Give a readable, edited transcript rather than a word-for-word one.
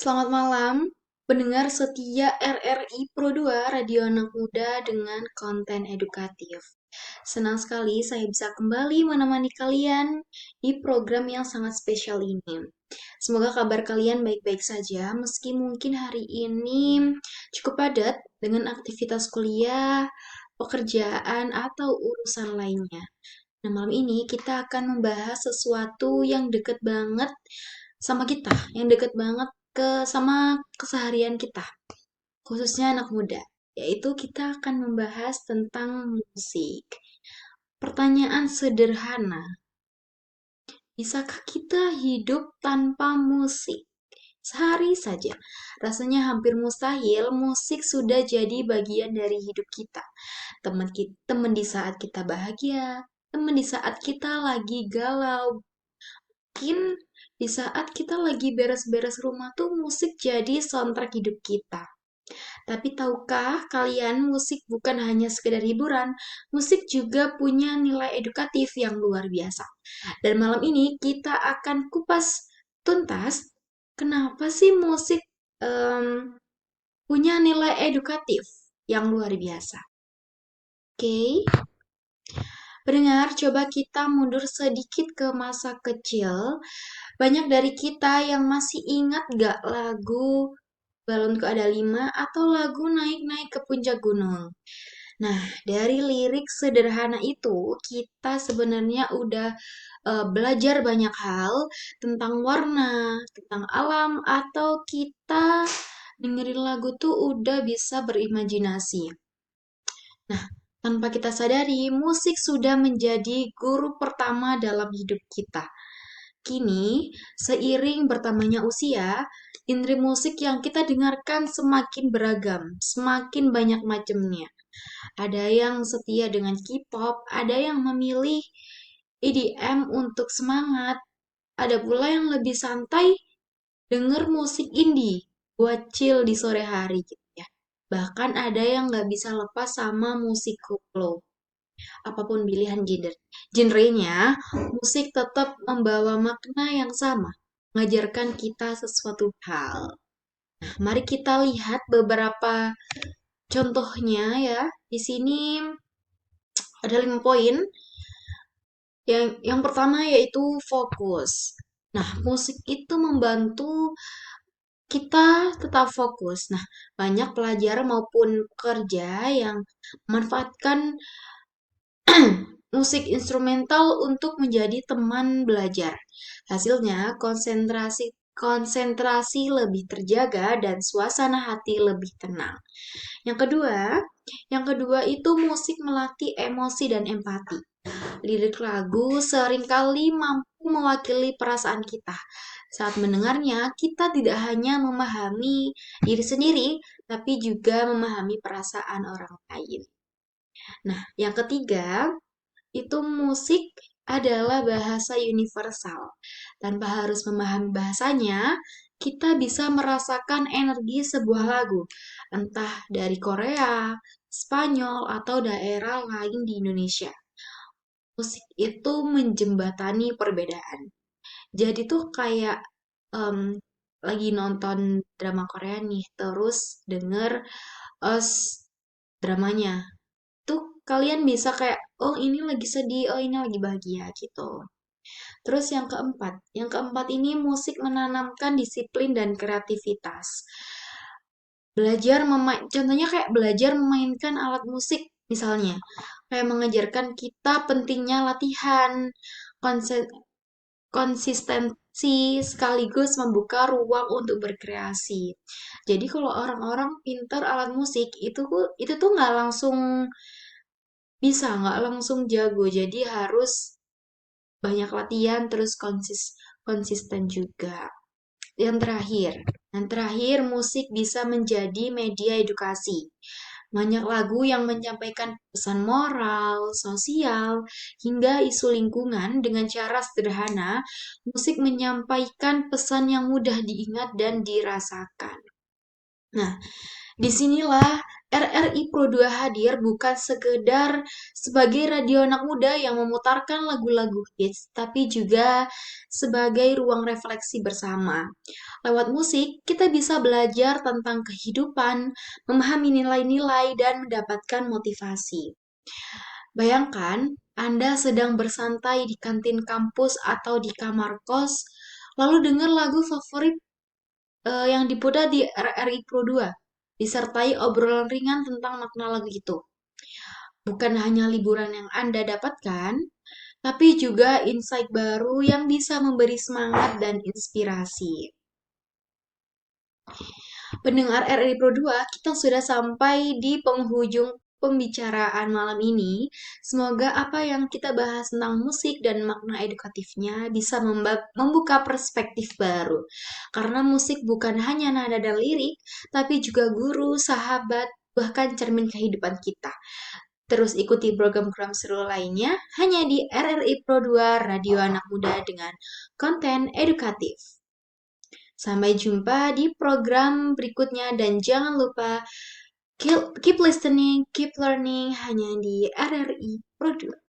Selamat malam, pendengar setia RRI Pro 2 Radio Anak Muda dengan konten edukatif. Senang sekali saya bisa kembali menemani kalian di program yang sangat spesial ini. Semoga kabar kalian baik-baik saja, meski mungkin hari ini cukup padat dengan aktivitas kuliah, pekerjaan, atau urusan lainnya. Nah, malam ini kita akan membahas sesuatu yang deket banget sama kita, yang deket banget sama keseharian kita, khususnya anak muda, yaitu kita akan membahas tentang musik. Pertanyaan sederhana, bisakah kita hidup tanpa musik? Sehari saja. Rasanya hampir mustahil, musik sudah jadi bagian dari hidup kita. Teman di saat kita bahagia, teman di saat kita lagi galau, mungkin di saat kita lagi beres-beres rumah tuh musik jadi soundtrack hidup kita. Tapi tahukah kalian musik bukan hanya sekedar hiburan, musik juga punya nilai edukatif yang luar biasa. Dan malam ini kita akan kupas tuntas kenapa sih musik punya nilai edukatif yang luar biasa. Oke, pendengar, coba kita mundur sedikit ke masa kecil. Banyak dari kita yang masih ingat gak lagu Balonku Ada Lima atau lagu Naik-Naik ke Puncak Gunung. Nah, dari lirik sederhana itu, kita sebenarnya udah belajar banyak hal tentang warna, tentang alam, atau kita dengerin lagu tuh udah bisa berimajinasi. Nah, tanpa kita sadari, musik sudah menjadi guru pertama dalam hidup kita. Kini, seiring bertambahnya usia, genre musik yang kita dengarkan semakin beragam, semakin banyak macamnya. Ada yang setia dengan K-pop, ada yang memilih EDM untuk semangat, ada pula yang lebih santai denger musik indie buat chill di sore hari gitu ya. Bahkan ada yang nggak bisa lepas sama musik koplo. Apapun pilihan genrenya, musik tetap membawa makna yang sama, mengajarkan kita sesuatu hal. Nah, mari kita lihat beberapa contohnya ya. Di sini ada 5 poin. Yang pertama yaitu fokus. Nah, musik itu membantu kita tetap fokus. Nah, banyak pelajar maupun pekerja yang memanfaatkan musik instrumental untuk menjadi teman belajar. Hasilnya, konsentrasi lebih terjaga dan suasana hati lebih tenang. Yang kedua itu musik melatih emosi dan empati. Lirik lagu seringkali mampu mewakili perasaan kita. Saat mendengarnya, kita tidak hanya memahami diri sendiri, tapi juga memahami perasaan orang lain. Nah, yang ketiga, itu musik adalah bahasa universal. Tanpa harus memahami bahasanya, kita bisa merasakan energi sebuah lagu, entah dari Korea, Spanyol, atau daerah lain di Indonesia. Musik itu menjembatani perbedaan. Jadi tuh kayak em, lagi nonton drama Korea nih, terus denger os dramanya. Tuh kalian bisa kayak, oh ini lagi sedih, oh ini lagi bahagia gitu. Terus yang keempat ini musik menanamkan disiplin dan kreativitas. Contohnya kayak belajar memainkan alat musik, misalnya. Kayak mengajarkan kita pentingnya latihan, konse- konsistensi, sekaligus membuka ruang untuk berkreasi. Jadi kalau orang-orang pintar alat musik, itu tuh nggak langsung jago. Jadi harus banyak latihan, terus konsisten juga. Yang terakhir, musik bisa menjadi media edukasi. Banyak lagu yang menyampaikan pesan moral, sosial, hingga isu lingkungan dengan cara sederhana. Musik menyampaikan pesan yang mudah diingat dan dirasakan. Nah, disinilah RRI Pro 2 hadir bukan sekedar sebagai radio anak muda yang memutarkan lagu-lagu hits, tapi juga sebagai ruang refleksi bersama. Lewat musik, kita bisa belajar tentang kehidupan, memahami nilai-nilai, dan mendapatkan motivasi. Bayangkan, Anda sedang bersantai di kantin kampus atau di kamar kos, lalu dengar lagu favorit yang diputar di RRI Pro 2, disertai obrolan ringan tentang makna lagu itu. Bukan hanya liburan yang Anda dapatkan, tapi juga insight baru yang bisa memberi semangat dan inspirasi. Pendengar RRI Pro 2, kita sudah sampai di penghujung pembicaraan malam ini. Semoga apa yang kita bahas tentang musik dan makna edukatifnya bisa membuka perspektif baru. Karena musik bukan hanya nada dan lirik, tapi juga guru, sahabat, bahkan cermin kehidupan kita. Terus ikuti program-program seru lainnya hanya di RRI Pro 2 Radio Anak Muda dengan konten edukatif. Sampai jumpa di program berikutnya dan jangan lupa keep listening, keep learning hanya di RRI Pro 2.